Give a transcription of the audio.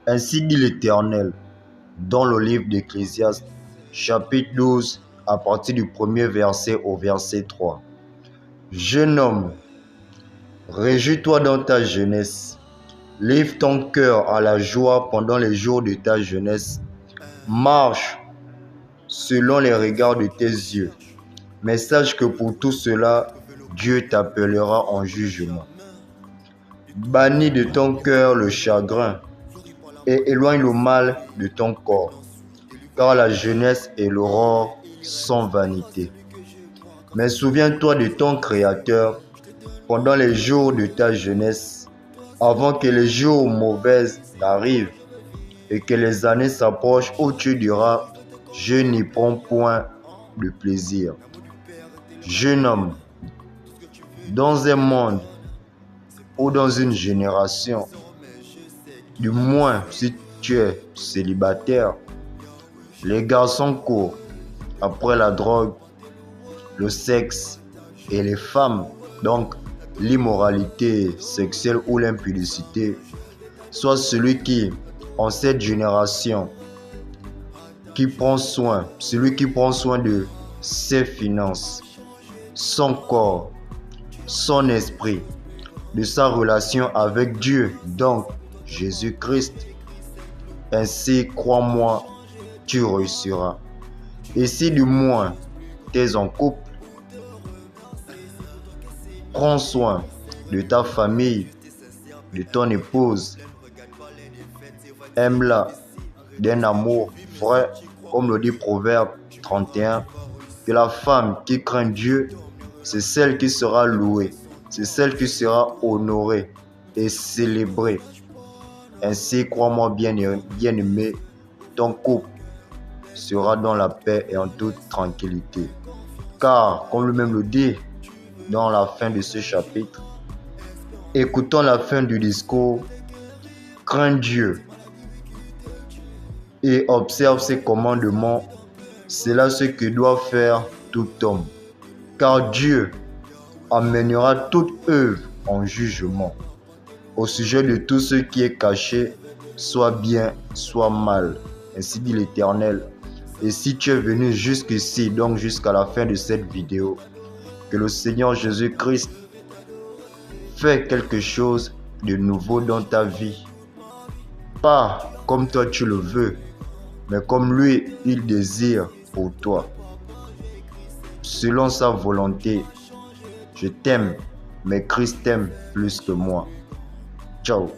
Ainsi dit l'Éternel, dans le livre d'Ecclésiaste, chapitre 12, à partir du premier verset au verset 3. Jeune homme, réjouis-toi dans ta jeunesse, livre ton cœur à la joie pendant les jours de ta jeunesse, marche selon les regards de tes yeux, mais sache que pour tout cela, Dieu t'appellera en jugement. Bannis de ton cœur le chagrin et éloigne le mal de ton corps, car la jeunesse et l'aurore sont vanité. Mais souviens-toi de ton Créateur pendant les jours de ta jeunesse, avant que les jours mauvais n'arrivent et que les années s'approchent où tu diras « Je n'y prends point de plaisir ». Jeune homme, dans un monde ou dans une génération, du moins si tu es célibataire, les garçons courent après la drogue, le sexe et les femmes, donc l'immoralité sexuelle ou l'impudicité. Soit celui qui, en cette génération, celui qui prend soin de ses finances, son corps, son esprit, de sa relation avec Dieu, donc Jésus-Christ. Ainsi, crois-moi, tu réussiras. Et si du moins tu es en couple, prends soin de ta famille, de ton épouse. Aime-la d'un amour vrai, comme le dit Proverbe 31, que la femme qui craint Dieu, c'est celle qui sera louée, c'est celle qui sera honorée et célébrée. Ainsi, crois-moi bien-aimé, ton couple sera dans la paix et en toute tranquillité. Car, comme lui-même le dit dans la fin de ce chapitre, écoutons la fin du discours, crains Dieu et observe ses commandements, c'est là ce que doit faire tout homme. Car Dieu amènera toute œuvre en jugement au sujet de tout ce qui est caché, soit bien, soit mal. Ainsi dit l'Éternel. Et si tu es venu jusqu'ici, donc jusqu'à la fin de cette vidéo, que le Seigneur Jésus-Christ fait quelque chose de nouveau dans ta vie. Pas comme toi tu le veux, mais comme lui, il désire pour toi. Selon sa volonté, je t'aime, mais Christ t'aime plus que moi. Ciao.